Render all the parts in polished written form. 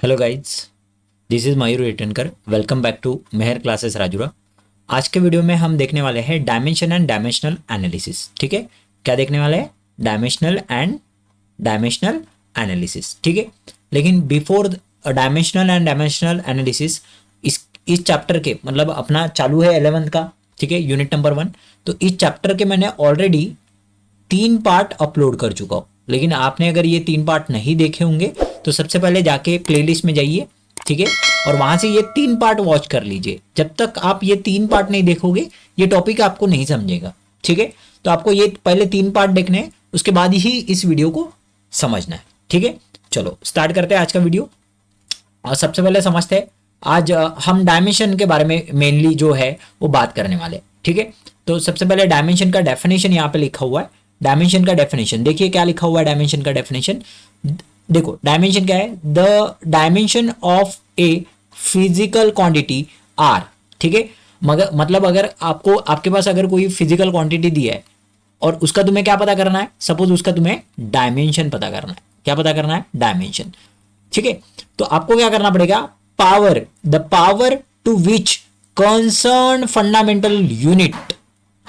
Hello guys, this is Mayur Ritarnkar. Welcome back to Mehar classes Rajura. आज के video में हम देखने वाले हैं डायमेंशन एंड डायमेंशनल एनालिसिस। ठीक है, क्या देखने वाले हैं? Dimensional analysis. ठीक है, लेकिन before dimensional and dimensional analysis इस चैप्टर के मतलब अपना चालू है 11th का। ठीक है, यूनिट नंबर 1। तो इस चैप्टर के मैंने ऑलरेडी 3 पार्ट अपलोड कर चुका हूँ, लेकिन आपने अगर ये 3 पार्ट नहीं देखे होंगे तो सबसे पहले जाके प्लेलिस्ट में जाइए। ठीक है, और वहां से ये 3 पार्ट वॉच कर लीजिए। जब तक आप ये 3 पार्ट नहीं देखोगे ये टॉपिक आपको नहीं समझेगा। ठीक है, तो आपको ये पहले 3 पार्ट देखने हैं, उसके बाद ही इस वीडियो को समझना है। ठीक है, चलो स्टार्ट करते हैं आज का वीडियो। और सबसे पहले समझते हैं आज हम डायमेंशन के बारे में मेनली जो है वो बात करने वाले हैं। ठीक है, तो सबसे पहले डायमेंशन का डेफिनेशन यहाँ पे लिखा हुआ है। डायमेंशन का डेफिनेशन देखिए क्या लिखा हुआ है। डायमेंशन का डेफिनेशन देखो, डायमेंशन क्या है? The dimension of a physical quantity are. ठीक है, मगर मतलब अगर आपको आपके पास अगर कोई फिजिकल क्वांटिटी दिया है और उसका तुम्हें क्या पता करना है, सपोज उसका तुम्हें डायमेंशन पता करना है। क्या पता करना है? डायमेंशन। ठीक है, तो आपको क्या करना पड़ेगा? Power, the power to which concern fundamental unit.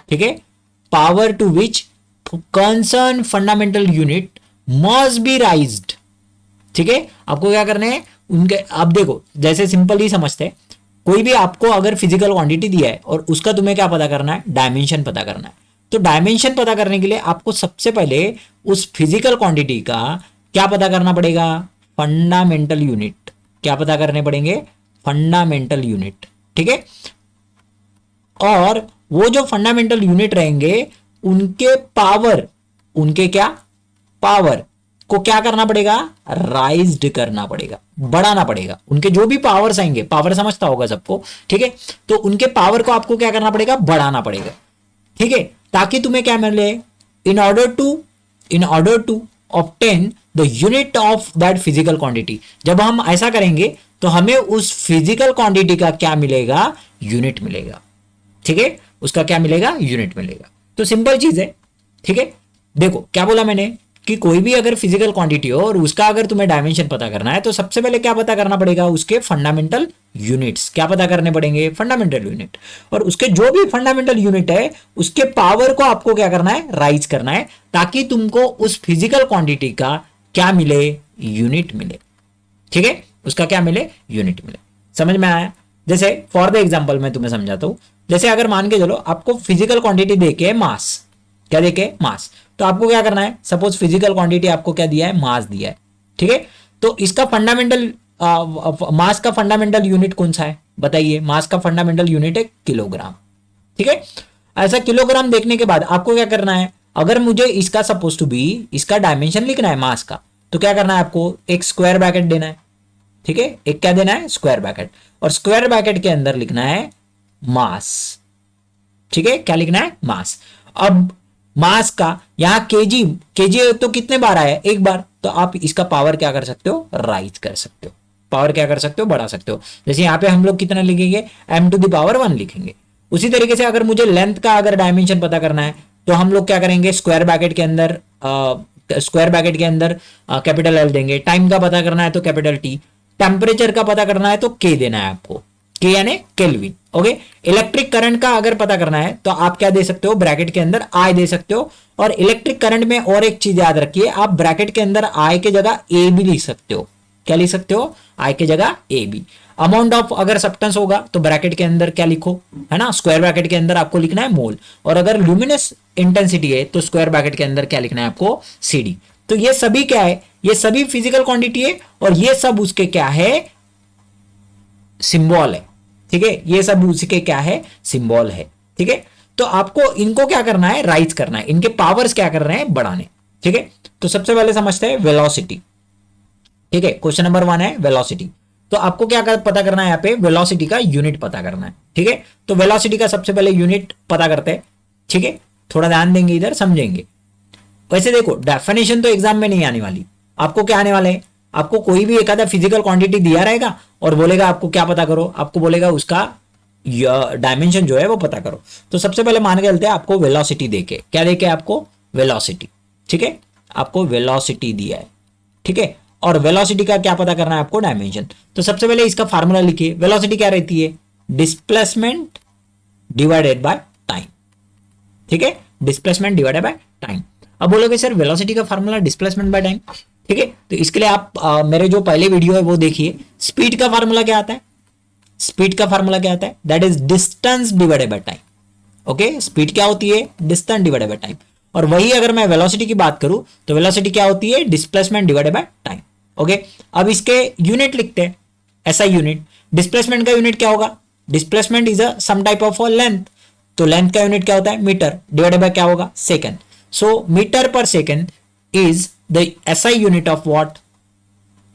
ठीक है, power to which concern fundamental unit must be raised. ठीक है, आपको क्या करना है उनके। आप देखो, जैसे सिंपल ही समझते हैं, कोई भी आपको अगर फिजिकल क्वांटिटी दिया है और उसका तुम्हें क्या पता करना है? डायमेंशन पता करना है। तो डायमेंशन पता करने के लिए आपको सबसे पहले उस फिजिकल क्वांटिटी का क्या पता करना पड़ेगा? Fundamental unit. क्या पता करने पड़ेंगे? Fundamental unit. ठीक है, और वो जो फंडामेंटल यूनिट रहेंगे उनके पावर, उनके क्या पावर को क्या करना पड़ेगा? राइज्ड करना पड़ेगा, बढ़ाना पड़ेगा। उनके जो भी पावर्स आएंगे, पावर समझता होगा सबको। ठीक है, तो उनके पावर को आपको क्या करना पड़ेगा? बढ़ाना पड़ेगा। ठीक है, ताकि तुम्हें क्या मिले? In order to obtain the unit of that physical quantity. जब हम ऐसा करेंगे तो हमें उस फिजिकल क्वांटिटी का क्या मिलेगा? यूनिट मिलेगा। ठीक है, उसका क्या मिलेगा? यूनिट मिलेगा। तो सिंपल चीज है। ठीक है, देखो क्या बोला मैंने कि कोई भी अगर फिजिकल क्वांटिटी हो और उसका अगर तुम्हें डायमेंशन पता करना है तो सबसे पहले क्या पता करना पड़ेगा? उसके फंडामेंटल यूनिट्स। क्या पता करने पड़ेंगे? Fundamental unit. और उसके जो भी फंडामेंटल यूनिट है उसके पावर को आपको क्या करना है? राइज करना है, ताकि तुमको उस फिजिकल क्वांटिटी का क्या मिले? यूनिट मिले। ठीक है, उसका क्या मिले? यूनिट मिले। समझ में आया? जैसे फॉर द एग्जाम्पल मैं तुम्हें समझाता हूं। जैसे अगर मान के चलो आपको फिजिकल क्वांटिटी देके मास, क्या देके? मास। तो आपको क्या करना है? सपोज फिजिकल क्वांटिटी आपको क्या दिया है? मास दिया है। ठीक है, तो इसका फंडामेंटल मास का फंडामेंटल यूनिट कौन सा है बताइए? मास का फंडामेंटल यूनिट है किलोग्राम। ठीक है, ऐसा किलोग्राम देखने के बाद आपको क्या करना है? अगर मुझे इसका सपोज टू बी इसका डायमेंशन लिखना है मास का, तो क्या करना है? आपको एक स्क्वायर ब्रैकेट देना है। ठीक है, एक क्या देना है? Square bracket. और स्क्वायर ब्रैकेट के अंदर लिखना है मास। ठीक है, क्या लिखना है? मास। अब मास का यहां केजी, केजी तो कितने बार आया? एक बार। तो आप इसका पावर क्या कर सकते हो? राइज कर सकते हो। पावर क्या कर सकते हो? बढ़ा सकते हो। जैसे यहां पे हम लोग कितना लिखेंगे? m⁻⁻1 लिखेंगे। उसी तरीके से अगर मुझे लेंथ का अगर डायमेंशन पता करना है तो हम लोग क्या करेंगे? स्क्वायर ब्रैकेट के अंदर कैपिटल एल देंगे। टाइम का पता करना है तो कैपिटल टी। टेम्परेचर का पता करना है तो के देना है आपको, के यानी केल्विन। ओके, इलेक्ट्रिक करंट का अगर पता करना है तो आप क्या दे सकते हो? ब्रैकेट के अंदर आई दे सकते हो। और इलेक्ट्रिक करंट में और एक चीज याद रखिए, आप ब्रैकेट के अंदर आई के जगह ए भी लिख सकते हो। क्या लिख सकते हो? आई के जगह ए बी। अमाउंट ऑफ अगर सब्सटेंस होगा तो ब्रैकेट के अंदर क्या लिखो? है ना, स्क्वायर ब्रैकेट के अंदर आपको लिखना है मोल। और अगर ल्यूमिनस इंटेंसिटी है तो स्क्वायर ब्रैकेट के अंदर क्या लिखना है आपको? सीडी। तो ये सभी क्या है? ये सभी फिजिकल क्वांटिटी है और ये सब उसके क्या है? सिंबल है। ठीक है, ये सब उसके क्या है? सिंबल है। ठीक है, तो आपको इनको क्या करना है? राइज करना है। इनके पावर्स क्या कर रहे हैं? बढ़ाने। ठीक है, तो सबसे पहले समझते हैं वेलोसिटी। ठीक है, क्वेश्चन नंबर 1 है वेलोसिटी। तो आपको क्या पता करना है? यहाँ पे वेलोसिटी का यूनिट पता करना है। ठीक है, तो वेलोसिटी का सबसे पहले यूनिट पता करते हैं। ठीक है, थोड़ा ध्यान देंगे इधर, समझेंगे। वैसे देखो, डेफिनेशन तो एग्जाम में नहीं आने वाली। आपको क्या आने वाले हैं? आपको कोई भी एक आधा फिजिकल क्वांटिटी दिया रहेगा और बोलेगा आपको क्या पता करो? आपको बोलेगा उसका डायमेंशन जो है वो पता करो। तो सबसे पहले मान के चलते हैं आपको वेलोसिटी देके, क्या देके? आपको वेलोसिटी। ठीक है, आपको वेलोसिटी दिया है। ठीक है, और वेलोसिटी का क्या पता करना है आपको, डायमेंशन। तो सबसे पहले इसका फार्मूला लिखिए, वेलोसिटी क्या रहती है, डिस्प्लेसमेंट डिवाइडेड बाय टाइम, ठीक है, डिस्प्लेसमेंट डिवाइडेड बाय टाइम। अब बोलोगे सर वेलोसिटी का फार्मूला डिस्प्लेसमेंट बाय टाइम, ठीक है, तो इसके लिए आप मेरे जो पहले वीडियो है वो देखिए। स्पीड का फार्मूला क्या आता है, स्पीड का फार्मूला क्या आता है, that is distance divided by time. Okay, speed क्या होती है, डिस्टेंस डिवाइडेड बाय टाइम। और वही अगर मैं वेलोसिटी की बात करूं तो वेलोसिटी क्या होती है, displacement divided by time. Okay, अब इसके यूनिट लिखते हैं, ऐसा यूनिट। डिस्प्लेसमेंट का यूनिट क्या होगा, displacement is a some type of length, तो लेंथ का यूनिट क्या होता है, मीटर, डिवाइडेड बाय क्या होगा, second. So metre per second is the SI unit of what,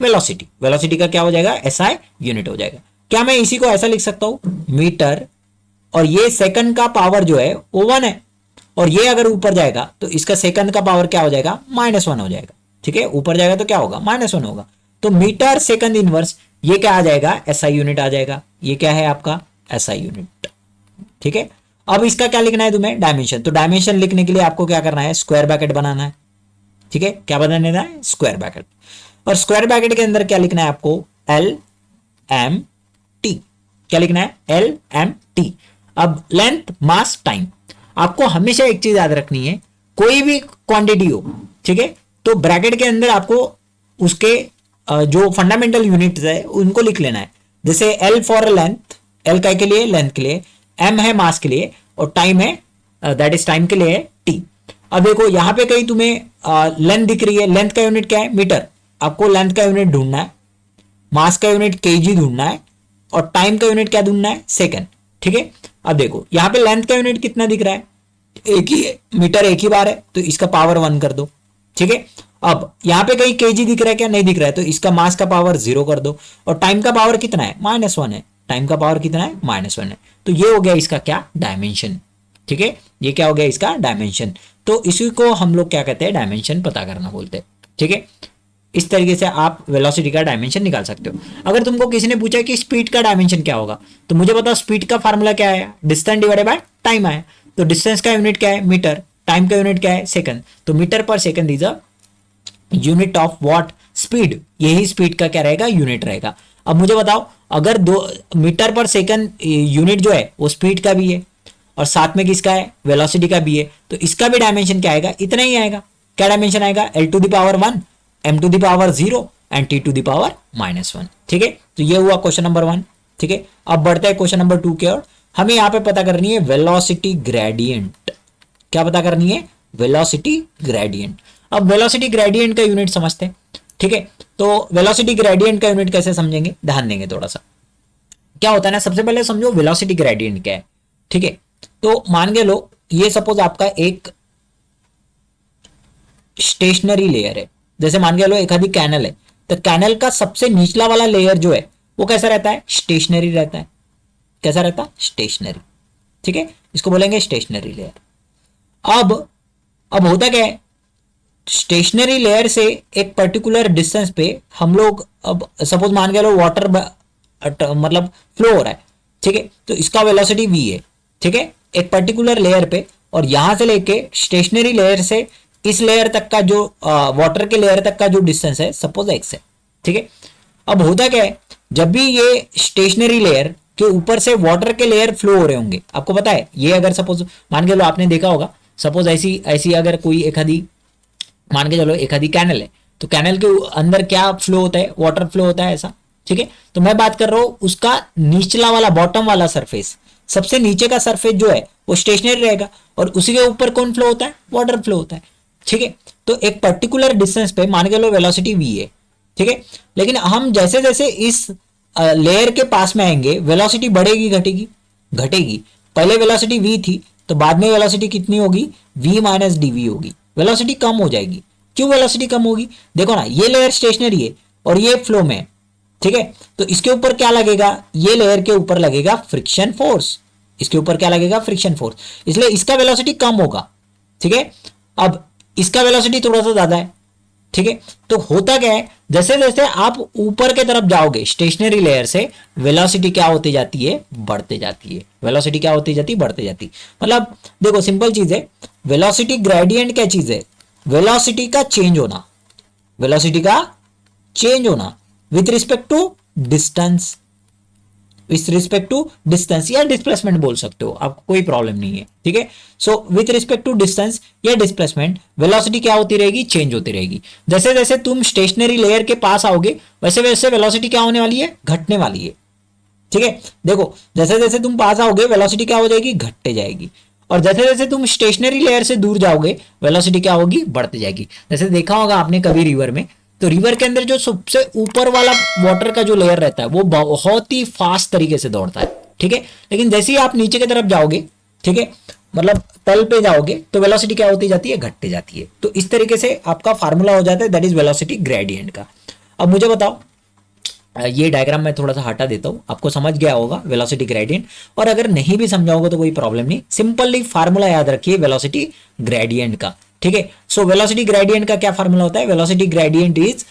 velocity. Velocity का क्या हो जाएगा, एसआई यूनिट हो जाएगा। क्या मैं इसी को ऐसा लिख सकता हूं, मीटर और ये सेकंड का पावर जो है वो 1 है, और ये अगर ऊपर जाएगा तो इसका सेकंड का पावर क्या हो जाएगा, -1 हो जाएगा, ठीक है, ऊपर जाएगा तो क्या होगा, -1 होगा। तो मीटर सेकंड इनवर्स ये क्या आ जाएगा, एसआई यूनिट आ जाएगा। ये क्या है आपका, एसआई यूनिट, ठीक है। अब इसका क्या लिखना है तुम्हें, डायमेंशन। तो डायमेंशन लिखने के लिए आपको क्या करना है, स्क्वायर ब्रैकेट बनाना है, ठीक है, क्या बनाना है, स्क्वायर ब्रैकेट। और स्क्वायर ब्रैकेट के अंदर क्या लिखना है आपको, एल एम टी, क्या लिखना है, एल एम टी। अब लेंथ, मास, टाइम। आपको हमेशा एक चीज याद रखनी है, कोई भी क्वांटिटी हो, ठीक है, तो ब्रैकेट के अंदर आपको उसके जो फंडामेंटल यूनिट्स है उनको लिख लेना है। जैसे एल फॉर लेंथ, एल का के लिए, लेंथ के लिए, एम है मास के लिए, और टाइम है दैट इज टाइम के लिए है टी। अब देखो यहां पे कहीं तुम्हें लेंथ दिख रही है, लेंथ का यूनिट क्या है, मीटर, आपको लेंथ का यूनिट ढूंढना है, मास का यूनिट केजी ढूंढना है, और टाइम का यूनिट क्या ढूंढना है, सेकंड, ठीक है। अब देखो यहां पे लेंथ का यूनिट कितना दिख रहा है, एक ही है, मीटर एक ही बार है, तो इसका पावर 1 कर दो, ठीक है। अब यहां पे कहीं केजी दिख रहा है क्या, नहीं दिख रहा है, तो इसका मास का पावर 0 कर दो, और टाइम का पावर कितना है, -1 है, टाइम का पावर कितना है, -1 है। तो ये हो गया इसका क्या, डायमेंशन, ठीक है, ये क्या हो गया इसका डायमेंशन। तो इसी को हम लोग क्या कहते हैं, डायमेंशन पता करना बोलते हैं, ठीक है। इस तरीके से आप वेलोसिटी का डायमेंशन निकाल सकते हो। अगर तुमको किसी ने पूछा कि स्पीड का डायमेंशन क्या होगा, तो मुझे बताओ स्पीड का फार्मूला क्या है, डिस्टेंस डिवाइडेड बाय टाइम आया। तो डिस्टेंस का यूनिट क्या है, मीटर, टाइम का यूनिट क्या है, सेकंड, तो metre per second is a unit of what, speed. यही स्पीड का क्या रहेगा, यूनिट रहेगा। अब मुझे बताओ अगर 2 मीटर पर सेकंड यूनिट जो है वो स्पीड का भी है और साथ में किसका है, वेलोसिटी का भी है, तो इसका भी डायमेंशन क्या आएगा, इतना ही आएगा। क्या डायमेंशन आएगा, L⁻⁴, M⁻�0 एंड T⁻⁻1, ठीक है। तो ये हुआ क्वेश्चन नंबर 1, ठीक है। अब बढ़ते हैं क्वेश्चन नंबर 2 की ओर। हमें यहां पे पता करनी है वेलोसिटी ग्रेडियंट। क्या पता करनी है, वेलोसिटी ग्रेडियंट। अब वेलोसिटी ग्रेडियंट का यूनिट समझते हैं, ठीक है। तो वेलोसिटी ग्रेडियंट का यूनिट कैसे समझेंगे, ध्यान देंगे थोड़ा सा। क्या होता है ना, सबसे पहले समझो वेलोसिटी ग्रेडियंट क्या है, ठीक है। तो मान के लो ये सपोज आपका एक स्टेशनरी लेयर है, जैसे मान के लो एक आधी कैनल है, तो कैनल का सबसे निचला वाला लेयर जो है वो कैसा रहता है, स्टेशनरी रहता है। कैसा रहता है, स्टेशनरी, ठीक है, इसको बोलेंगे स्टेशनरी लेयर। अब होता क्या है, स्टेशनरी लेयर से एक पर्टिकुलर डिस्टेंस पे हम लोग, अब सपोज मान के लो वाटर मतलब फ्लो हो रहा है, ठीक है, तो इसका वेलोसिटी v है, ठीक है, एक पर्टिकुलर लेयर पे, और यहां से लेके स्टेशनरी लेयर से इस लेयर तक का जो वाटर के लेयर तक का जो डिस्टेंस है सपोज x है, ठीक है। अब होता क्या है, जब भी ये स्टेशनरी लेयर के ऊपर से वाटर के लेयर फ्लो हो रहे होंगे, आपको पता है, ये अगर सपोज मान के लो आपने देखा होगा, सपोज ऐसी अगर कोई एक आधी मान के चलो एक आधी कैनल है, तो कैनल के अंदर क्या फ्लो होता है, वाटर फ्लो होता है ऐसा, ठीक है। तो मैं बात कर रहा हूं उसका निचला वाला, बॉटम वाला सरफेस, सबसे नीचे का सरफेस जो है वो स्टेशनरी रहेगा, और उसी के ऊपर कौन फ्लो होता है, वाटर फ्लो होता है, ठीक है। तो एक पर्टिकुलर डिस्टेंस पे मान के लो वेलोसिटी v है, ठीक है। लेकिन हम जैसे जैसे इस लेयर के पास में आएंगे वेलोसिटी बढ़ेगी घटेगी, घटेगी। पहले वेलोसिटी v थी, तो बाद में वेलोसिटी कितनी होगी, v माइनस dv होगी, वेलोसिटी कम हो जाएगी। क्यों वेलोसिटी कम होगी, देखो ना, ये लेयर स्टेशनरी है और ये फ्लो में है, ठीक है। तो इसके ऊपर क्या लगेगा, ये लेयर के ऊपर लगेगा फ्रिक्शन फोर्स, इसके ऊपर क्या लगेगा, फ्रिक्शन फोर्स, इसलिए इसका वेलोसिटी कम होगा, ठीक है। अब इसका वेलोसिटी थोड़ा सा ज्यादा है, ठीक है। तो होता क्या है, जैसे जैसे आप ऊपर के तरफ जाओगे स्टेशनरी लेयर से, वेलोसिटी क्या होती जाती है, बढ़ते जाती है। वेलोसिटी क्या होती जाती है, बढ़ते जाती है। मतलब देखो सिंपल चीज है, वेलोसिटी ग्रेडियंट क्या चीज है, वेलोसिटी का चेंज होना, वेलोसिटी का चेंज होना with respect to distance, with respect to distance या डिस्प्लेसमेंट बोल सकते हो, आपको कोई प्रॉब्लम नहीं है, ठीक है। So with respect to distance या डिस्प्लेसमेंट वेलोसिटी क्या होती रहेगी, चेंज होती रहेगी। जैसे जैसे तुम स्टेशनरी लेयर के पास आओगे वैसे वैसे वेलोसिटी क्या होने वाली है, घटने वाली है, ठीक है। देखो जैसे जैसे तुम पास आओगे वेलोसिटी क्या हो जाएगी, घटते जाएगी, और जैसे जैसे तुम स्टेशनरी लेयर से दूर जाओगे वेलोसिटी क्या होगी, बढ़ते जाएगी। जैसे देखा होगा आपने कभी रिवर में, तो रिवर के अंदर जो सबसे ऊपर वाला वाटर का जो लेयर रहता है वो बहुत ही फास्ट तरीके से दौड़ता है, ठीक है। लेकिन जैसे ही आप नीचे की तरफ जाओगे, ठीक है, मतलब तल पे जाओगे तो वेलोसिटी क्या होती जाती है, घटते जाती है। तो इस तरीके से आपका फार्मूला हो जाता है, दैट इज वेलोसिटी ग्रेडियंट का। अब मुझे बताओ, ये डायग्राम मैं थोड़ा सा हटा देता हूं, आपको समझ गया होगा वेलोसिटी ग्रेडियंट, और अगर नहीं भी समझा होगा तो कोई प्रॉब्लम नहीं, सिंपली फार्मूला याद रखिए वेलोसिटी ग्रेडियंट का, ठीक है। सो वेलोसिटी ग्रेडियंट का क्या फार्मूला होता है, velocity gradient is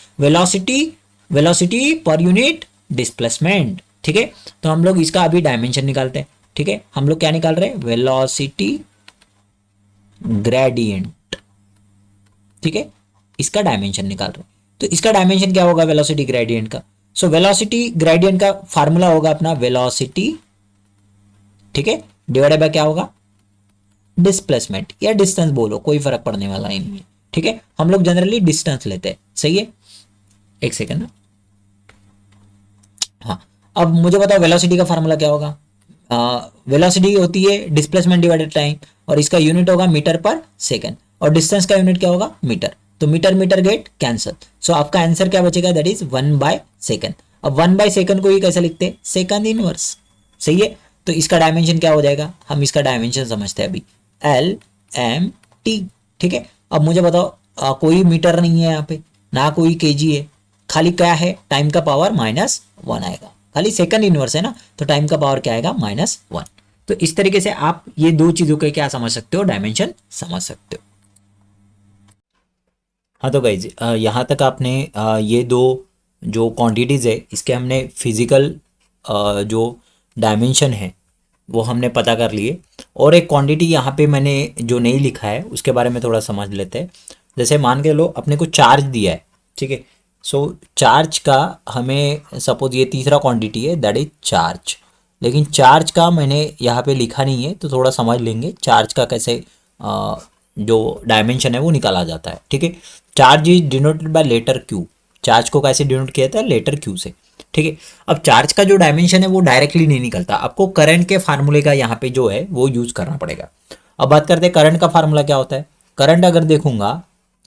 velocity per unit displacement, ठीक है। तो हम लोग इसका अभी डायमेंशन निकालते हैं, ठीक है। हम लोग क्या निकाल रहे हैं, वेलोसिटी ग्रेडियंट, ठीक है, इसका डायमेंशन निकाल रहे हैं। तो इसका डायमेंशन क्या होगा वेलोसिटी ग्रेडियंट का, सो वेलोसिटी ग्रेडियंट का फार्मूला होगा अपना वेलोसिटी, ठीक है, डिवाइडेड बाय क्या होगा, डिस्प्लेसमेंट या डिस्टेंस बोलो, कोई फर्क पड़ने वाला ही नहीं है, ठीक है। हम लोग जनरली डिस्टेंस लेते हैं, सही है। एक सेकेंड ना, हाँ, अब मुझे बताओ वेलोसिटी का फार्मूला क्या होगा। वेलोसिटी होती है डिस्प्लेसमेंट डिवाइडेड टाइम, और इसका यूनिट होगा मीटर पर सेकेंड, और डिस्टेंस का यूनिट क्या होगा, मीटर। तो मीटर मीटर गेट कैंसल, सो आपका आंसर क्या बचेगा, दैट इज 1/सेकेंड। अब 1/सेकेंड को ही कैसे लिखते हैं, सेकंड इनवर्स, सही है। तो इसका डायमेंशन क्या हो जाएगा, हम इसका डायमेंशन समझते हैं अभी, LMT, ठीक है। अब मुझे बताओ, कोई मीटर नहीं है यहाँ पे, ना कोई केजी है, खाली क्या है, टाइम का पावर -1 आएगा, खाली सेकंड इनवर्स है ना, तो टाइम का पावर क्या आएगा, -1। तो इस तरीके से आप ये दो चीजों के क्या समझ सकते हो, डायमेंशन समझ सकते हो। हाँ तो गाइज यहाँ तक आपने ये दो जो क्वांटिटीज़ है इसके हमने फिजिकल जो डायमेंशन है वो हमने पता कर लिए, और एक क्वांटिटी यहाँ पे मैंने जो नहीं लिखा है उसके बारे में थोड़ा समझ लेते हैं। जैसे मान के लो अपने को चार्ज दिया है, ठीक है। सो चार्ज का हमें सपोज ये तीसरा क्वांटिटी है दैट इज चार्ज, लेकिन चार्ज का मैंने यहाँ पे लिखा नहीं है, तो थोड़ा समझ लेंगे चार्ज का कैसे जो डायमेंशन है वो निकाला जाता है, ठीक है। Charge is denoted by letter Q, charge को कैसे डिनोट किया जाता है, लेटर क्यू से, ठीक है। अब चार्ज का जो डायमेंशन है वो डायरेक्टली नहीं निकलता, आपको करंट के फार्मूले का यहाँ पे जो है वो यूज करना पड़ेगा। अब बात करते हैं करंट का फार्मूला क्या होता है। करंट अगर देखूंगा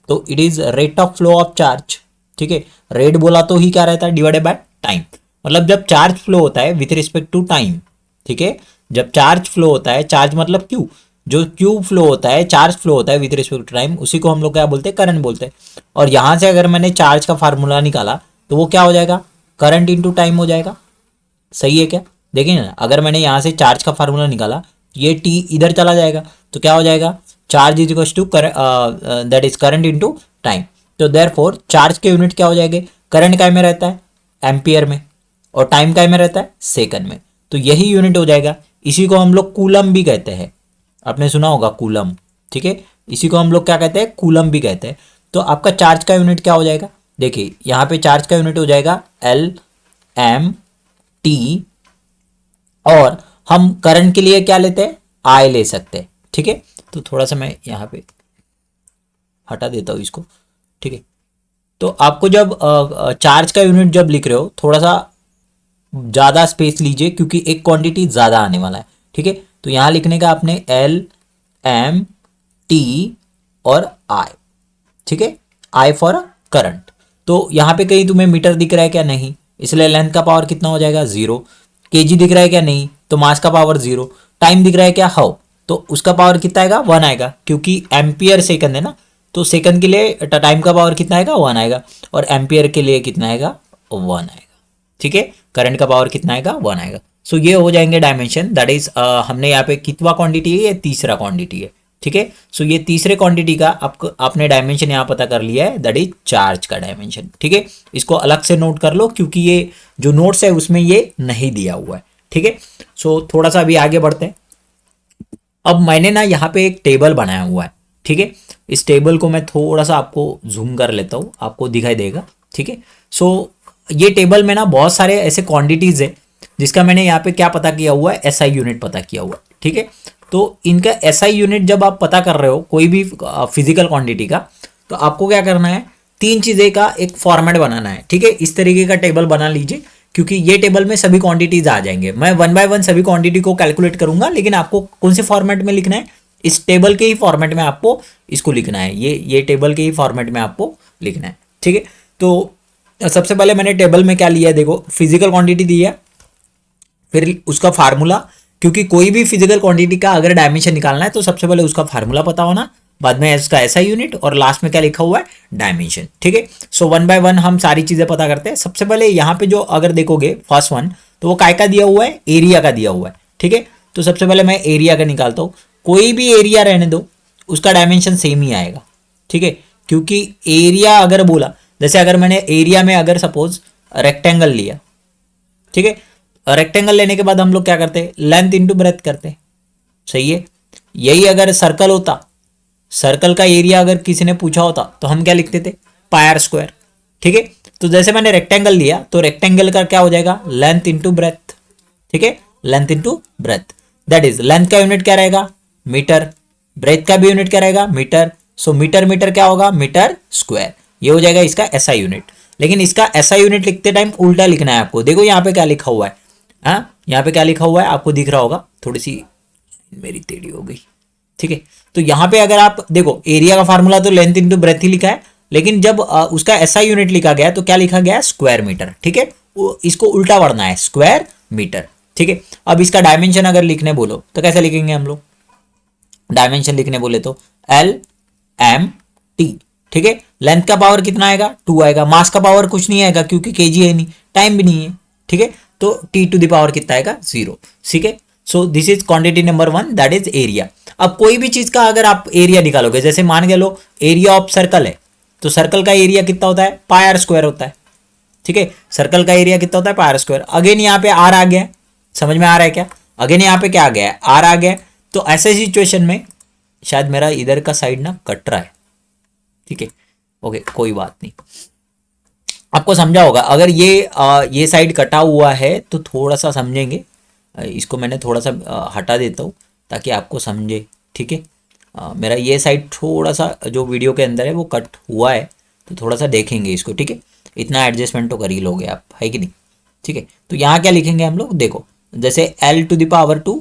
तो it is rate of flow of charge, ठीक है। रेट बोला तो ही क्या रहता है, डिवाइडेड बाय टाइम, मतलब जब चार्ज फ्लो होता है विथ रिस्पेक्ट टू टाइम, ठीक है। जब चार्ज फ्लो होता है, चार्ज मतलब क्यू, जो क्यू फ्लो होता है, चार्ज फ्लो होता है विथ रिस्पेक्ट टू टाइम, उसी को हम लोग क्या बोलते हैं, करंट बोलते हैं। और यहां से अगर मैंने चार्ज का फार्मूला निकाला तो वो क्या हो जाएगा, करंट इंटू टाइम हो जाएगा, सही है क्या। देखिए ना, अगर मैंने यहाँ से चार्ज का फार्मूला निकाला, ये टी इधर चला जाएगा, तो क्या हो जाएगा, charge is equal to that is current into time. तो देयरफॉर चार्ज के यूनिट क्या हो जाएंगे, करंट काय में रहता है, एम्पियर में, और टाइम काय में रहता है, सेकंड में, तो यही यूनिट हो जाएगा। इसी को हम लोग कूलम भी कहते हैं, आपने सुना होगा कूलम, ठीक है। इसी को हम लोग क्या कहते हैं, कूलम भी कहते हैं। तो आपका चार्ज का यूनिट क्या हो जाएगा, देखिए यहाँ पे चार्ज का यूनिट हो जाएगा LMT, और हम करंट के लिए क्या लेते हैं, I ले सकते हैं, ठीक है। तो थोड़ा सा मैं यहाँ पे हटा देता हूँ इसको, ठीक है। तो आपको जब चार्ज का यूनिट जब लिख रहे हो थोड़ा सा ज़्यादा स्पेस लीजिए, क्योंकि एक क्वांटिटी ज़्यादा आने वाला है, ठीक है। तो यहाँ लिखने का आपने LMT और I, ठीक है, I फॉर करंट। तो यहाँ पे कहीं तुम्हें मीटर दिख रहा है क्या, नहीं, इसलिए लेंथ का पावर कितना हो जाएगा, 0। केजी दिख रहा है क्या, नहीं, तो मास का पावर 0। टाइम दिख रहा है क्या, हाउ, तो उसका पावर कितना आएगा, 1 आएगा, क्योंकि एम्पियर सेकंड है ना, तो सेकंड के लिए टाइम का पावर कितना आएगा, 1 आएगा, और एम्पियर के लिए कितना आएगा, 1 आएगा, ठीक है। करंट का पावर कितना आएगा, 1 आएगा। सो ये हो जाएंगे डायमेंशन, दैट इज हमने यहाँ पे कितवा क्वांटिटी है, ये तीसरा क्वांटिटी है, ठीक है। सो ये तीसरे क्वांटिटी का आपने डायमेंशन यहाँ पता कर लिया है, दैट इज चार्ज का डायमेंशन, ठीक है। इसको अलग से नोट कर लो, क्योंकि ये जो नोट्स है उसमें ये नहीं दिया हुआ है, ठीक है। सो थोड़ा सा अभी आगे बढ़ते हैं। अब मैंने ना यहाँ पे एक टेबल बनाया हुआ है, ठीक है। इस टेबल को मैं थोड़ा सा आपको जूम कर लेता हूँ, आपको दिखाई देगा, ठीक है। सो ये टेबल में ना बहुत सारे ऐसे क्वांटिटीज है जिसका मैंने यहाँ पे क्या पता किया हुआ है, एसआई यूनिट पता किया हुआ है, ठीक है। तो इनका एसआई यूनिट जब आप पता कर रहे हो कोई भी फिजिकल क्वांटिटी का, तो आपको क्या करना है, तीन चीज़ें का एक फॉर्मेट बनाना है, ठीक है। इस तरीके का टेबल बना लीजिए, क्योंकि ये टेबल में सभी क्वांटिटीज आ जाएंगे। मैं वन बाय वन सभी क्वांटिटी को कैलकुलेट करूंगा, लेकिन आपको कौन से फॉर्मेट में लिखना है, इस टेबल के ही फॉर्मेट में आपको इसको लिखना है, ये टेबल के ही फॉर्मेट में आपको लिखना है, ठीक है। तो सबसे पहले मैंने टेबल में क्या लिया है, देखो फिजिकल क्वांटिटी दी है, फिर उसका फार्मूला, क्योंकि कोई भी फिजिकल क्वांटिटी का अगर डायमेंशन निकालना है तो सबसे पहले उसका फार्मूला पता होना, बाद में इसका ऐसा यूनिट, और लास्ट में क्या लिखा हुआ है, डायमेंशन, ठीक है। सो वन बाय वन हम सारी चीजें पता करते हैं। सबसे पहले यहाँ पे जो अगर देखोगे फर्स्ट वन, तो वो काय का दिया हुआ है, एरिया का दिया हुआ है, ठीक है। तो सबसे पहले मैं एरिया का निकालता हूँ। कोई भी एरिया रहने दो, उसका डायमेंशन सेम ही आएगा, ठीक है। क्योंकि एरिया अगर बोला, जैसे अगर मैंने एरिया में अगर सपोज रेक्टेंगल लिया, ठीक है, रेक्टेंगल लेने के बाद हम लोग क्या करते हैं, लेंथ इंटू ब्रेथ करते हैं, सही है। यही अगर सर्कल होता, सर्कल का एरिया अगर किसी ने पूछा होता तो हम क्या लिखते थे, पाई आर स्क्वायर, ठीक है। तो जैसे मैंने रेक्टेंगल लिया तो रेक्टेंगल का क्या हो जाएगा, लेंथ इंटू ब्रेथ, ठीक है, length into breadth, that is length का यूनिट क्या रहेगा, मीटर, ब्रेथ का भी यूनिट क्या रहेगा, मीटर। सो मीटर मीटर क्या होगा, मीटर स्क्वायर, ये हो जाएगा इसका एसआई यूनिट। लेकिन इसका एसआई यूनिट लिखते टाइम उल्टा लिखना है आपको। देखो यहाँ पे क्या लिखा हुआ है, हाँ यहाँ पे क्या लिखा हुआ है आपको दिख रहा होगा, थोड़ी सी मेरी टेढ़ी हो गई, ठीक है। तो यहाँ पे अगर आप देखो, एरिया का फार्मूला तो लेंथ इंटू ब्रेथ ही लिखा है, लेकिन जब उसका एसआई यूनिट लिखा गया तो क्या लिखा गया है, स्क्वायर मीटर, ठीक है। इसको उल्टा पढ़ना है, स्क्वायर मीटर, ठीक है। अब इसका डायमेंशन अगर लिखने बोलो तो कैसे लिखेंगे हम लोग, डायमेंशन लिखने बोले तो एल एम टी, ठीक है। लेंथ का पावर कितना आएगा, 2 आएगा। मास का पावर कुछ नहीं आएगा क्योंकि केजी है नहीं, टाइम भी नहीं है, ठीक है। तो टी टू द पावर कितना आएगा, 0, ठीक है। So this is quantity number 1, that is area. अब कोई भी चीज का अगर आप एरिया निकालोगे, जैसे मान के लो एरिया ऑफ सर्कल है, तो सर्कल का एरिया कितना होता है, पाई आर स्क्वायर होता है, ठीक है। सर्कल का एरिया कितना होता है, पाई आर स्क्वायर। अगेन यहाँ पे आर आ गया, समझ में आ रहा है क्या, अगेन यहाँ पे क्या आ गया है, आर आ गया। तो ऐसे सिचुएशन में शायद मेरा इधर का साइड ना कट रहा है, ठीक है, ओके कोई बात नहीं, आपको समझा होगा। अगर ये साइड कटा हुआ है तो थोड़ा सा समझेंगे, इसको मैंने थोड़ा सा हटा देता हूँ ताकि आपको समझे, ठीक है। मेरा ये साइड थोड़ा सा जो वीडियो के अंदर है वो कट हुआ है, तो थोड़ा सा देखेंगे इसको, ठीक है। इतना एडजस्टमेंट तो कर ही लोगे आप, है कि नहीं, ठीक है। तो यहाँ क्या लिखेंगे हम लोग, देखो जैसे L to the power 2,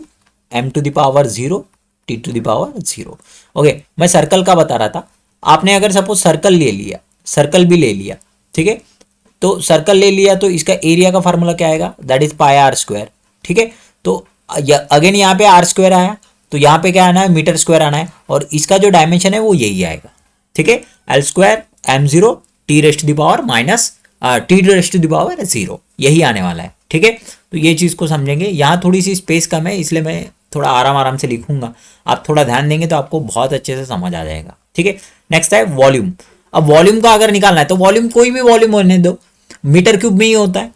M to the power 0, T to the power 0, okay. मैं सर्कल का बता रहा था, आपने अगर सपोज सर्कल ले लिया, सर्कल भी ले लिया, ठीक है, तो सर्कल ले लिया तो इसका एरिया का फार्मूला क्या आएगा, that is pi r square, ठीक है। तो अगेन यहाँ पे आर स्क्वायर आया, तो यहाँ पे क्या आना है, मीटर स्क्वायर आना है, और इसका जो डायमेंशन है वो यही आएगा, ठीक है। L square M0 T rest the power minus T rest the power 0, यही आने वाला है, ठीक है। तो ये चीज़ को समझेंगे। यहाँ थोड़ी सी स्पेस कम है, इसलिए मैं थोड़ा आराम आराम से लिखूंगा, आप थोड़ा ध्यान देंगे तो आपको बहुत अच्छे से समझ आ जाएगा, ठीक है। नेक्स्ट है वॉल्यूम। अब वॉल्यूम का अगर निकालना है तो वॉल्यूम कोई भी वॉल्यूम होने दो, मीटर क्यूब में ही होता है,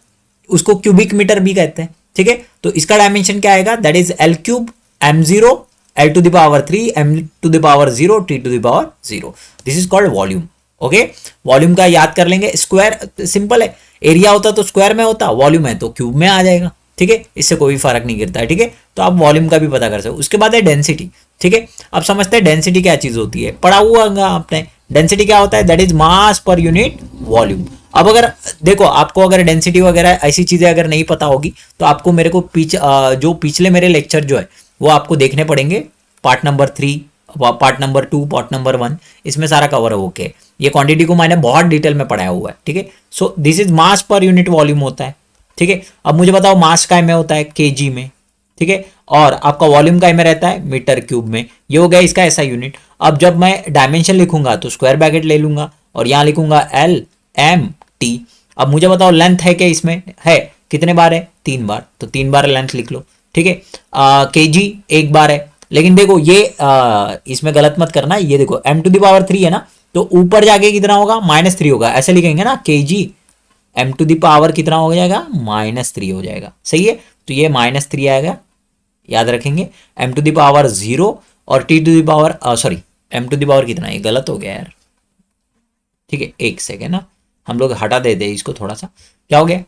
उसको क्यूबिक मीटर भी कहते हैं, ठीक है। तो इसका डायमेंशन क्या आएगा, that is L cube M0 L to the power 3 M to the power 0 T to the power 0, this is called volume, okay. Volume का याद कर लेंगे, स्क्वायर सिंपल है, एरिया होता तो स्क्वायर में होता, वॉल्यूम है तो क्यूब में आ जाएगा, ठीक है, इससे कोई फर्क नहीं गिरता है, ठीक है। तो आप वॉल्यूम का भी पता कर सकते हो। उसके बाद है डेंसिटी, ठीक है। अब समझते हैं डेंसिटी क्या चीज होती है, पढ़ा हुआ आपने, डेंसिटी क्या होता है, that is mass per unit volume. अब अगर देखो, आपको अगर डेंसिटी वगैरह ऐसी चीजें अगर नहीं पता होगी तो आपको मेरे को जो पिछले मेरे लेक्चर जो है वो आपको देखने पड़ेंगे, part number 3, part number 2, part number 1, इसमें सारा कवर है, ओके। ये क्वांटिटी को मैंने बहुत डिटेल में पढ़ाया हुआ है, ठीक है। So this is mass per unit volume होता है, ठीक है। अब मुझे बताओ मास काय में होता है, केजी में, ठीक है, और आपका वॉल्यूम काय में रहता है, मीटर क्यूब में। ये हो गया इसका ऐसा यूनिट। अब जब मैं डायमेंशन लिखूंगा तो स्क्वायर ब्रैकेट ले लूंगा और यहाँ लिखूंगा LMT। अब मुझे बताओ लेंथ है क्या, इसमें है कितने बार है, 3 बार, तो 3 बार लेंथ लिख लो, ठीक है। केजी 1 बार है, लेकिन देखो ये इसमें गलत मत करना, ये देखो M टू द पावर 3 है ना, तो ऊपर जाके कितना होगा, -3 होगा, ऐसे लिखेंगे ना, kg M to the power कितना हो जाएगा, -3 हो जाएगा, सही है। तो ये -3 आएगा, याद रखेंगे। M टू द पावर 0 और T to the power sorry M to the power कितना, ये गलत हो गया यार, ठीक है, 1 सेकेंड ना, हम लोग हटा देते हैं इसको थोड़ा सा, क्या हो गया,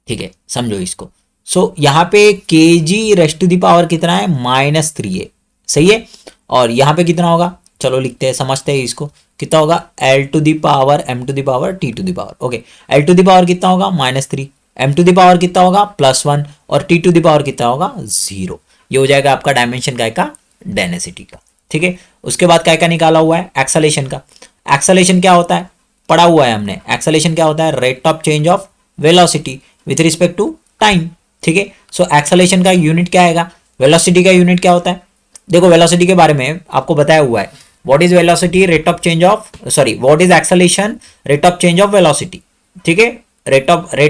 ठीक है, समझो इसको। सो यहाँ पे के जी रेस्ट टू द पावर कितना है, -3 है, सही है। और यहाँ पे कितना होगा, चलो लिखते हैं, समझते हैं इसको, कितना होगा, L to the power M to the power T to the power, okay. L to the power कितना होगा, -3, M टू द पावर कितना होगा, +1, और T टू द पावर कितना होगा, 0। ये हो जाएगा आपका डायमेंशन काय का, डेंसिटी का, ठीक है। उसके बाद काय का निकाला हुआ है, एक्सेलेरेशन का। एक्सेलेरेशन क्या होता है, पढ़ा हुआ है हमने। एक्सेलेरेशन क्या होता है, rate of change of velocity with respect to time, ठीक है। सो एक्सेलेरेशन का यूनिट क्या आएगा, वेलोसिटी का यूनिट क्या होता है, देखो वेलोसिटी के बारे में आपको बताया हुआ है, what is velocity, rate of change of, sorry what is acceleration, rate of change of velocity, ठीक है। रेट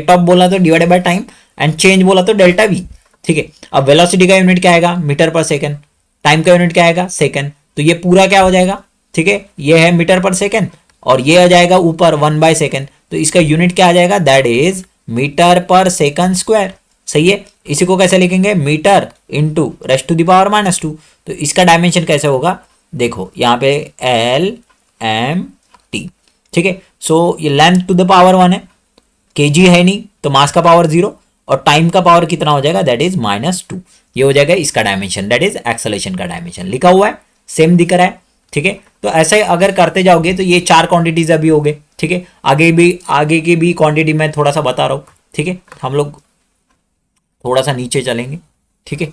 ऑफ बोला तो divided by time, and change बोला तो डेल्टा वी, ठीक है। अब वेलोसिटी का यूनिट क्या आएगा, मीटर पर सेकंड, टाइम का यूनिट क्या आएगा, सेकंड, तो ये पूरा क्या हो जाएगा, ठीक है, ये है मीटर पर सेकंड, और ये आ जाएगा ऊपर 1/सेकंड, तो इसका यूनिट क्या आ जाएगा, that is metre per second square, सही है। इसी को कैसे लिखेंगे, metre into raised to the power -2, तो इसका डायमेंशन कैसे होगा, देखो यहाँ पे LMT, ठीक है। सो ये लेंथ टू द पावर 1 है, kg है नहीं तो मास का पावर 0, और टाइम का पावर कितना हो जाएगा, दैट इज -2, ये हो जाएगा इसका डायमेंशन, दैट इज एक्सेलेरेशन का डायमेंशन, लिखा हुआ है, सेम दिख रहा है, ठीक है। तो ऐसे अगर करते जाओगे तो ये 4 क्वांटिटीज अभी हो गए, ठीक है। आगे की भी क्वांटिटी मैं थोड़ा सा बता रहा हूँ, ठीक है। हम लोग थोड़ा सा नीचे चलेंगे, ठीक है।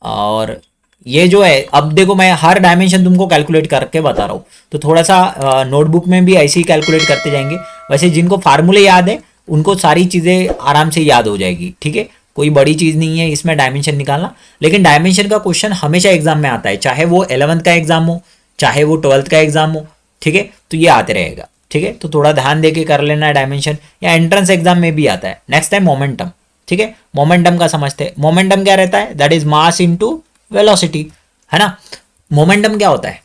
और ये जो है, अब देखो मैं हर डायमेंशन तुमको कैलकुलेट करके बता रहा हूँ, तो थोड़ा सा नोटबुक में भी ऐसे ही कैलकुलेट करते जाएंगे। वैसे जिनको फार्मूले याद है उनको सारी चीज़ें आराम से याद हो जाएगी, ठीक है। कोई बड़ी चीज़ नहीं है इसमें डायमेंशन निकालना, लेकिन डायमेंशन का क्वेश्चन हमेशा एग्जाम में आता है, चाहे वो 11th का एग्जाम हो, चाहे वो 12th का एग्जाम हो, ठीक है। तो ये आते रहेगा, ठीक है। तो थोड़ा ध्यान दे के कर लेना डायमेंशन, या एंट्रेंस एग्जाम में भी आता है। नेक्स्ट टाइम मोमेंटम, ठीक है। मोमेंटम का समझते हैं, मोमेंटम क्या रहता है, that is mass into velocity, है ना। मोमेंटम क्या होता है,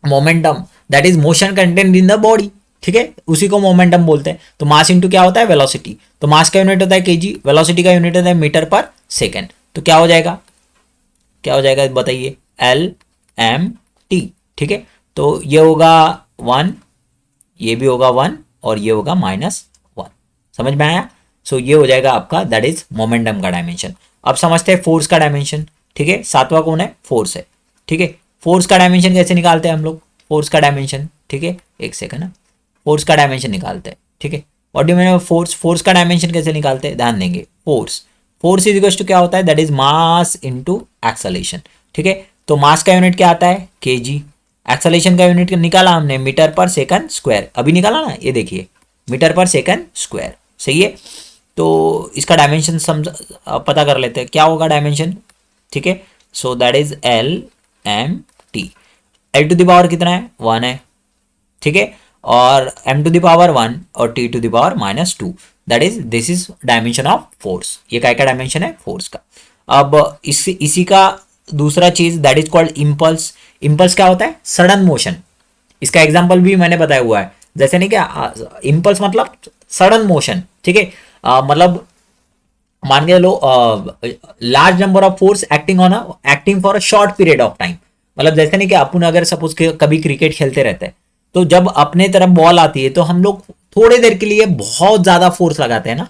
momentum that is motion content in the body, ठीक है, उसी को मोमेंटम बोलते हैं। तो मास इंटू क्या होता है, वेलोसिटी, तो मास का यूनिट होता है केजी, वेलोसिटी का यूनिट होता है मीटर पर सेकेंड, तो क्या हो जाएगा, क्या हो जाएगा बताइए, LMT, ठीक है। तो ये होगा 1, ये भी होगा 1, और ये होगा -1, समझ में आया। सो ये हो जाएगा आपका, दैट इज मोमेंटम का डायमेंशन। अब समझते हैं फोर्स का डायमेंशन, ठीक है। 7वां कौन है, फोर्स है, ठीक है। फोर्स का डायमेंशन कैसे निकालते हैं हम लोग, फोर्स का डायमेंशन, ठीक है, एक सेकंड ना, फोर्स का डायमेंशन निकालते हैं, ठीक है। व्हाट डू मीन फोर्स का डायमेंशन कैसे निकालते हैं, ध्यान देंगे। फोर्स इज इक्वल टू क्या होता है, that is mass into acceleration, ठीक है। तो मास का यूनिट क्या आता है, केजी, एक्सेलरेशन का यूनिट निकाला हमने, मीटर पर सेकंड स्क्वायर, अभी निकाला ना, ये देखिए, मीटर पर सेकंड स्क्वायर, सही है। तो इसका डायमेंशन पता कर लेते हैं, क्या होगा डायमेंशन, ठीक है। So that is LMT। L to the power कितना है, 1 है, ठीक है, और M टू द पावर 1 और T to the power -2, that is, this is dimension of force. ये क्या डायमेंशन है, फोर्स का। अब इसी का दूसरा चीज that is called impulse. Impulse क्या होता है, सडन मोशन। इसका एग्जांपल भी मैंने बताया हुआ है, जैसे नहीं क्या, इम्पल्स मतलब सडन मोशन, ठीक है। मतलब मान के लो, large number of force acting for a short period of time. मतलब जैसे नहीं कि अपन अगर सपोज कभी क्रिकेट खेलते रहते हैं, तो जब अपने तरफ बॉल आती है तो हम लोग थोड़ी देर के लिए बहुत ज्यादा फोर्स लगाते हैं ना।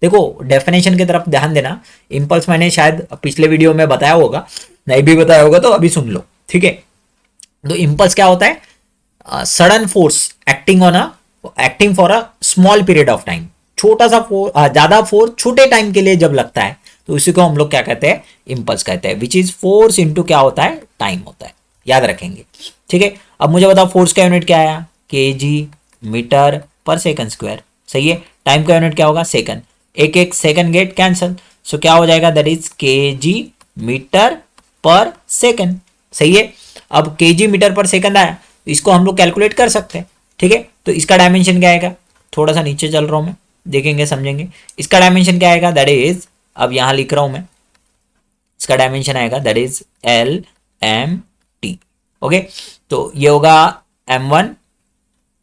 देखो डेफिनेशन की तरफ ध्यान देना, इम्पल्स मैंने शायद पिछले वीडियो में बताया होगा, नहीं भी बताया होगा तो अभी सुन लो, ठीक है। तो इम्पल्स क्या होता है, sudden force acting for a small period of time. छोटा सा फोर्स, ज्यादा फोर्स छोटे टाइम के लिए जब लगता है तो इसी को हम लोग क्या कहते हैं, इम्पल्स कहते हैं, विच इज फोर्स इनटू क्या होता है, टाइम होता है, याद रखेंगे, ठीक है। अब मुझे बताओ फोर्स का यूनिट क्या आया, KG metre per second square, सही है। टाइम का यूनिट क्या होगा, सेकंड, एक सेकंड गेट कैंसल, सो क्या हो जाएगा, that is KG metre per second, सही है। अब केजी मीटर पर सेकंड आया, इसको हम लोग कैलकुलेट कर सकते हैं, ठीक है। तो इसका डायमेंशन क्या आएगा, थोड़ा सा नीचे चल रहा हूं मैं, देखेंगे समझेंगे। इसका डायमेंशन क्या आएगा, दैट इज, अब यहां लिख रहा हूं मैं, इसका डायमेंशन आएगा दैट इज LMT, ओके। तो ये होगा M1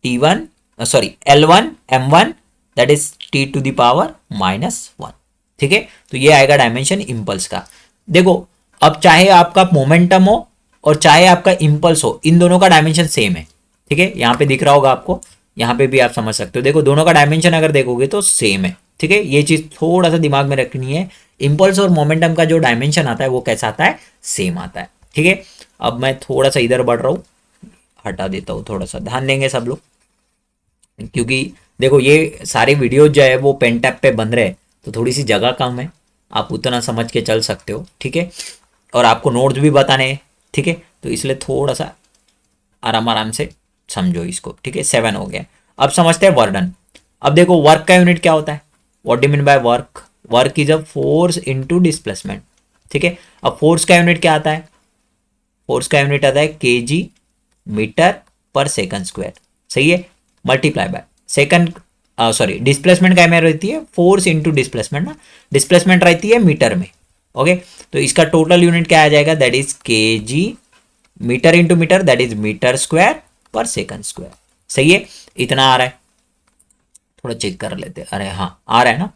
T1, sorry L1 M1 that is T to the power -1, ठीक है। तो ये आएगा डायमेंशन इम्पल्स का। देखो अब चाहे आपका मोमेंटम हो और चाहे आपका इम्पल्स हो, इन दोनों का डायमेंशन सेम है, ठीक है। यहाँ पे दिख रहा होगा आपको, यहाँ पे भी आप समझ सकते हो। देखो दोनों का डायमेंशन अगर देखोगे तो सेम है, ठीक है। ये चीज़ थोड़ा सा दिमाग में रखनी है, इम्पल्स और मोमेंटम का जो डायमेंशन आता है वो कैसा आता है, सेम आता है, ठीक है। अब मैं थोड़ा सा इधर बढ़ रहा हूँ, हटा देता हूँ, थोड़ा सा ध्यान देंगे सब लोग, क्योंकि देखो ये सारे वीडियो जो है वो पेन टैप पे बन रहे हैं, तो थोड़ी सी जगह कम है, आप उतना समझ के चल सकते हो, ठीक है। और आपको नोट्स भी बताने हैं, ठीक है, तो इसलिए थोड़ा सा आराम आराम से समझो इसको, ठीक है। 7 हो गया। अब समझते हैं वर्क डन। अब देखो वर्क का यूनिट क्या होता है, what do mean by work, work is a force into displacement, ठीक है। अब फोर्स का यूनिट क्या आता है, फोर्स का यूनिट आता है KG metre per second square, सही है, multiply by second, sorry displacement क्या में रहती है, फोर्स इनटू डिस्प्लेसमेंट ना, डिस्प्लेसमेंट रहती है मीटर में, ओके। तो इसका टोटल यूनिट क्या आ जाएगा, that is KG metre into metre, that is metre square per second square, सही है। इतना आ रहा है, थोड़ा चेक कर लेते हैं, अरे हाँ आ रहा है ना,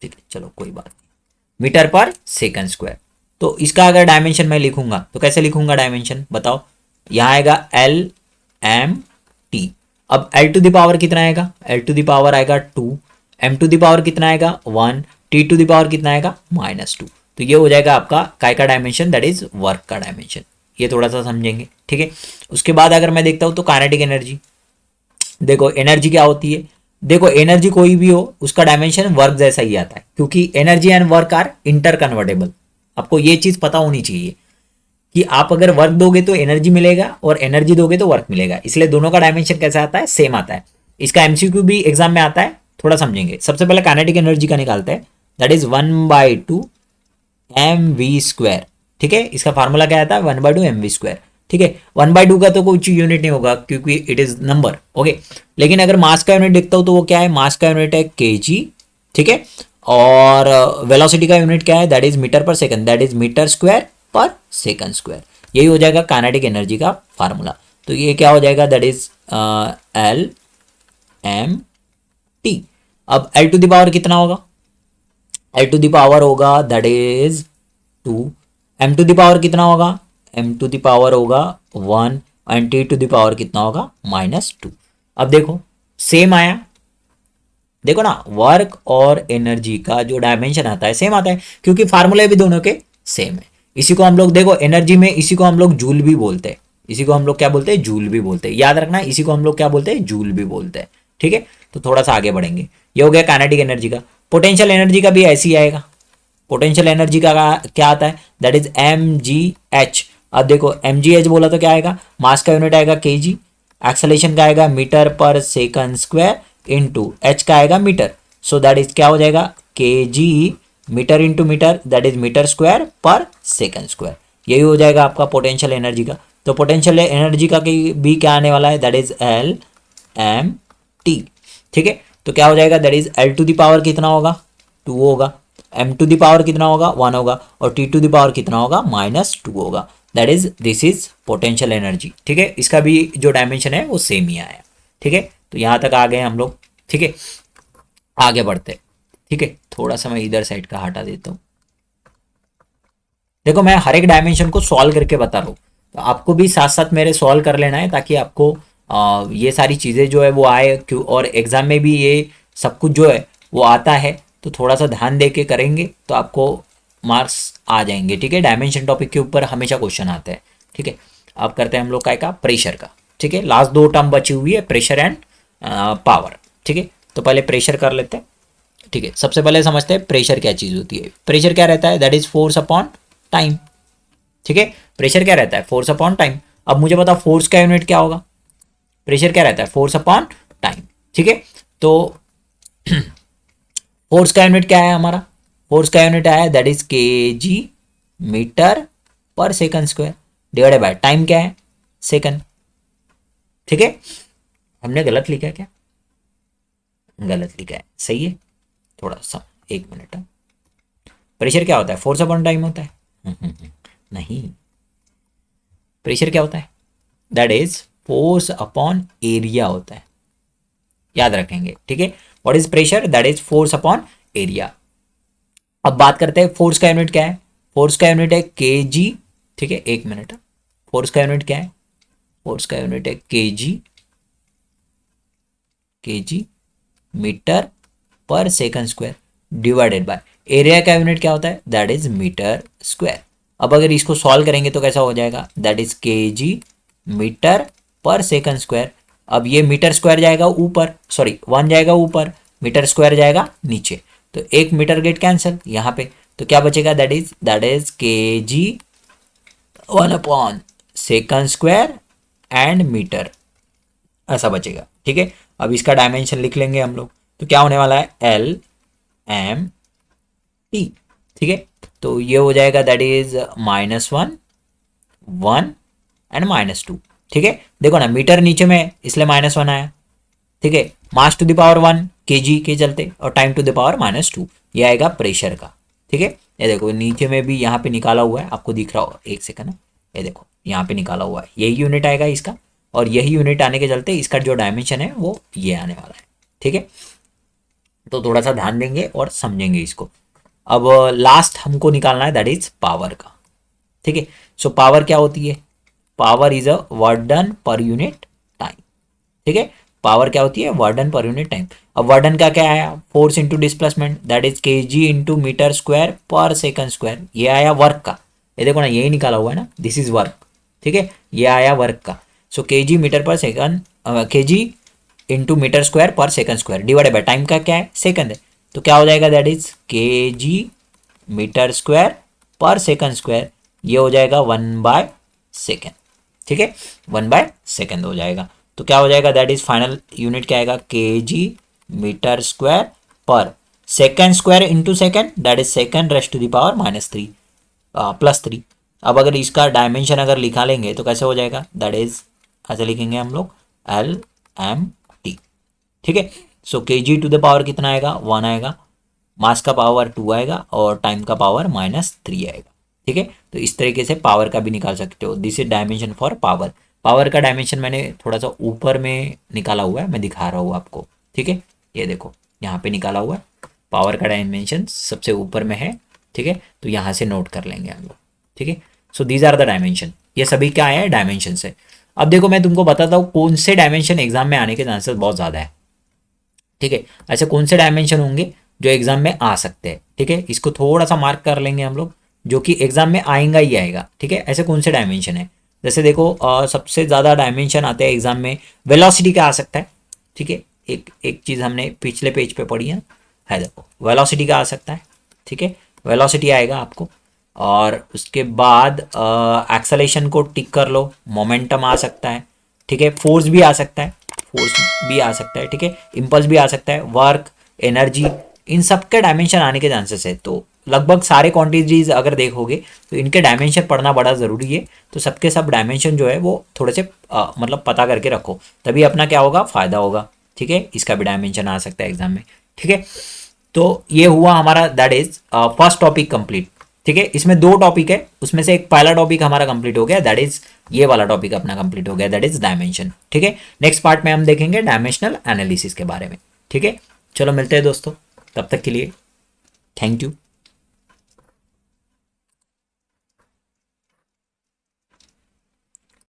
ठीक है, चलो कोई बात नहीं, मीटर पर सेकंड स्क्वायर। तो इसका अगर डायमेंशन मैं लिखूंगा तो कैसे लिखूंगा डायमेंशन बताओ, यहाँ आएगा एल एम टी। अब एल टू द पावर कितना आएगा, एल टू द पावर आएगा 2, एम टू द पावर कितना आएगा 1, टी टू द पावर कितना आएगा -2। तो ये हो जाएगा आपका काय का डायमेंशन, दैट इज वर्क का डायमेंशन। ये थोड़ा सा समझेंगे, ठीक है। उसके बाद अगर मैं देखता हूँ तो काइनेटिक एनर्जी, देखो एनर्जी क्या होती है, देखो एनर्जी कोई भी हो उसका डायमेंशन वर्क जैसा ही आता है, क्योंकि energy and work are inter convertible. आपको ये चीज पता होनी चाहिए कि आप अगर वर्क दोगे तो एनर्जी मिलेगा और एनर्जी दोगे तो वर्क मिलेगा, इसलिए दोनों का डायमेंशन कैसा आता है, सेम आता है। इसका एमसीक्यू भी एग्जाम में आता है, थोड़ा समझेंगे। सबसे पहले काइनेटिक एनर्जी का निकालते हैं, दैट इज 1/2 mv², ठीक है। इसका फार्मूला क्या आता है, 1/2 mv², ठीक है। 1/2 का तो कुछ यूनिट नहीं होगा क्योंकि इट इज नंबर, ओके। लेकिन अगर मास का यूनिट देखता हूं तो वो क्या है, मास का यूनिट है केजी, ठीक है। और वेलोसिटी का यूनिट क्या है, that is metre per second, that is metre square per second square. यही हो जाएगा काइनेटिक एनर्जी का फार्मूला। तो ये क्या हो जाएगा, that is L M T. अब एल टू द पावर कितना होगा, एल टू द पावर होगा that is 2, M to the power कितना होगा, एम टू द पावर होगा 1, and T to the power कितना होगा -2। अब देखो सेम आया, देखो ना वर्क और एनर्जी का जो डायमेंशन आता है सेम आता है, क्योंकि फार्मूले भी दोनों के सेम है। इसी को हम लोग देखो एनर्जी में, इसी को हम लोग जूल भी बोलते हैं, इसी को हम लोग क्या बोलते हैं, जूल भी बोलते हैं, याद रखना इसी को हम लोग क्या बोलते हैं, जूल भी बोलते हैं, ठीक है। तो थोड़ा सा आगे बढ़ेंगे, ये हो गया काइनेटिक एनर्जी का। पोटेंशियल एनर्जी का भी ऐसे ही आएगा, पोटेंशियल एनर्जी का क्या आता है, दैट इज mgh। अब देखो mgh बोला तो क्या आएगा, मास का यूनिट आएगा kg, एक्सेलेरेशन का आएगा metre per second square, into h का आएगा मीटर, सो दैट इज क्या हो जाएगा kg metre into metre, that is metre square per second square. यही हो जाएगा आपका पोटेंशियल एनर्जी का। तो पोटेंशियल एनर्जी का भी क्या आने वाला है, that is L M T, ठीक है। तो क्या हो जाएगा, that is L to the power कितना होगा 2 होगा, एम टू द पावर कितना होगा 1 होगा, और टी टू द पावर कितना होगा -2 होगा। That is this is potential energy, ठीक है। इसका भी जो डायमेंशन है वो सेम ही आया, ठीक है। तो यहाँ तक आ गए हम लोग, ठीक है। आगे बढ़ते, ठीक है। थोड़ा सा मैं इधर साइड का हटा देता हूँ। देखो मैं हर एक डायमेंशन को सॉल्व करके बता रहा हूँ, तो आपको भी साथ साथ मेरे सॉल्व कर लेना है, ताकि आपको ये सारी चीज़ें जो है वो आए, क्यों और एग्जाम में भी ये सब कुछ जो है वो आता है। तो थोड़ा सा ध्यान दे के करेंगे तो आपको मार्क्स आ जाएंगे, ठीक है। डायमेंशन टॉपिक के ऊपर हमेशा क्वेश्चन आते हैं, ठीक है। अब करते हैं हम लोग का प्रेशर का, ठीक है। लास्ट 2 टर्म बची हुई है, प्रेशर एंड पावर, ठीक है। तो पहले प्रेशर कर लेते हैं, ठीक है। सबसे पहले समझते हैं प्रेशर क्या चीज़ होती है। प्रेशर क्या रहता है, that is force upon time, ठीक है। प्रेशर क्या रहता है, फोर्स अपॉन टाइम। अब मुझे बताओ फोर्स का यूनिट क्या होगा, प्रेशर क्या रहता है, फोर्स अपॉन टाइम, ठीक है। तो फोर्स का यूनिट क्या है हमारा, फोर्स का यूनिट आया that is KG metre per second square, divided by time क्या है, सेकंड, ठीक है। हमने गलत लिखा है क्या, गलत लिखा है, सही है। थोड़ा सा 1 मिनट, प्रेशर क्या होता है, फोर्स अपॉन टाइम होता है नहीं, प्रेशर क्या होता है, that is force upon area होता है, याद रखेंगे, ठीक है। What is pressure, that is force upon area. अब बात करते हैं फोर्स का यूनिट क्या है, फोर्स का यूनिट है केजी, ठीक है। 1 मिनट, फोर्स का यूनिट क्या है, फोर्स का यूनिट है KG KG metre per second square divided by area का यूनिट क्या होता है, दैट इज मीटर स्क्वायर। अब अगर इसको सॉल्व करेंगे तो कैसा हो जाएगा, that is KG metre per second square. अब ये मीटर स्क्वायर जाएगा ऊपर, सॉरी 1 जाएगा ऊपर, मीटर स्क्वायर जाएगा नीचे, तो एक मीटर गेट कैंसिल यहाँ पे, तो क्या बचेगा, that is kg 1 second square and metre, ऐसा बचेगा। ठीक है, अब इसका डायमेंशन लिख लेंगे हम लोग, तो क्या होने वाला है, एल एम टी। ठीक है, तो ये हो जाएगा दैट इज -1 1 एंड -2। ठीक है, देखो ना मीटर नीचे में इसलिए -1 आया। ठीक है, मास टू द पावर 1 केजी के चलते, और टाइम टू द पावर -2 ये आएगा प्रेशर का। ठीक है, ये देखो नीचे में भी यहाँ पे निकाला हुआ है, आपको दिख रहा होगा, एक सेकंड है, ये देखो यहाँ पे निकाला हुआ है, यही यूनिट आएगा इसका, और यही यूनिट आने के चलते इसका जो डायमेंशन है वो ये आने वाला है। ठीक है, तो थोड़ा सा ध्यान देंगे और समझेंगे इसको। अब लास्ट हमको निकालना है दैट इज पावर का। ठीक है, सो पावर क्या होती है, power is a work done per unit time. ठीक है, पावर क्या होती है, work done per unit time. अब वर्क डन का क्या आया, force into displacement, that is kg into metre square per second square, ये आया वर्क का। ये देखो ना यही निकाला हुआ है ना, दिस इज वर्क। ठीक है, ये आया वर्क का। So KG metre per second, KG into metre square per second square divided by time का क्या है, सेकंड है, तो क्या हो जाएगा, that is KG metre square per second square, ये हो जाएगा 1/सेकंड। ठीक है, 1/सेकंड हो जाएगा, तो क्या हो जाएगा, दैट इज फाइनल यूनिट क्या आएगा, kg metre square per second square into second, that is second raised to the power -3 +3। अब अगर इसका डायमेंशन अगर लिखा लेंगे तो कैसे हो जाएगा, दैट इज ऐसे लिखेंगे हम लोग एल एम टी। ठीक है, so kg to the power कितना आएगा, 1 आएगा, मास का पावर 2 आएगा, और टाइम का पावर -3 आएगा। ठीक है, तो इस तरीके से पावर का भी निकाल सकते हो, this is dimension for power. Power का डायमेंशन मैंने थोड़ा सा ऊपर में निकाला हुआ है, मैं दिखा रहा हूँ आपको। ठीक है, ये देखो यहाँ पे निकाला हुआ है, पावर का डायमेंशन सबसे ऊपर में है। ठीक है, तो यहाँ से नोट कर लेंगे हम लोग। ठीक है, so these are the dimension, ये सभी क्या है, डायमेंशन है। अब देखो मैं तुमको बताता हूँ कौन से डायमेंशन एग्जाम में आने के चांसेस बहुत ज़्यादा है। ठीक है, ऐसे कौन से डायमेंशन होंगे जो एग्जाम में आ सकते हैं। ठीक है, इसको थोड़ा सा मार्क कर लेंगे हम लोग, जो कि एग्जाम में आएगा ही आएगा। ठीक है, ऐसे कौन से डायमेंशन है, जैसे देखो सबसे ज़्यादा डायमेंशन आते हैं एग्जाम में, वेलोसिटी का आ सकता है। ठीक है, एक चीज़ हमने पिछले पेज पे पढ़ी है देखो वेलोसिटी का आ सकता है। ठीक है, वेलोसिटी आएगा आपको, और उसके बाद एक्सेलेरेशन को टिक कर लो, मोमेंटम आ सकता है। ठीक है, फोर्स भी आ सकता है, ठीक है, इम्पल्स भी आ सकता है, वर्क, एनर्जी, इन सब के डायमेंशन आने के चांसेस है। तो लगभग सारे क्वांटिटीज अगर देखोगे तो इनके डायमेंशन पढ़ना बड़ा ज़रूरी है। तो सबके सब डायमेंशन जो है वो थोड़े से मतलब पता करके रखो, तभी अपना क्या होगा, फ़ायदा होगा। ठीक है, इसका भी डायमेंशन आ सकता है एग्जाम में। ठीक है, तो ये हुआ हमारा that is first topic complete. ठीक है, इसमें 2 टॉपिक है, उसमें से एक पहला टॉपिक हमारा कंप्लीट हो गया, दैट इज ये वाला टॉपिक अपना कंप्लीट हो गया, दैट इज डायमेंशन। ठीक है, नेक्स्ट पार्ट में हम देखेंगे डायमेंशनल एनालिसिस के बारे में। ठीक है, चलो मिलते हैं दोस्तों, तब तक के लिए थैंक यू।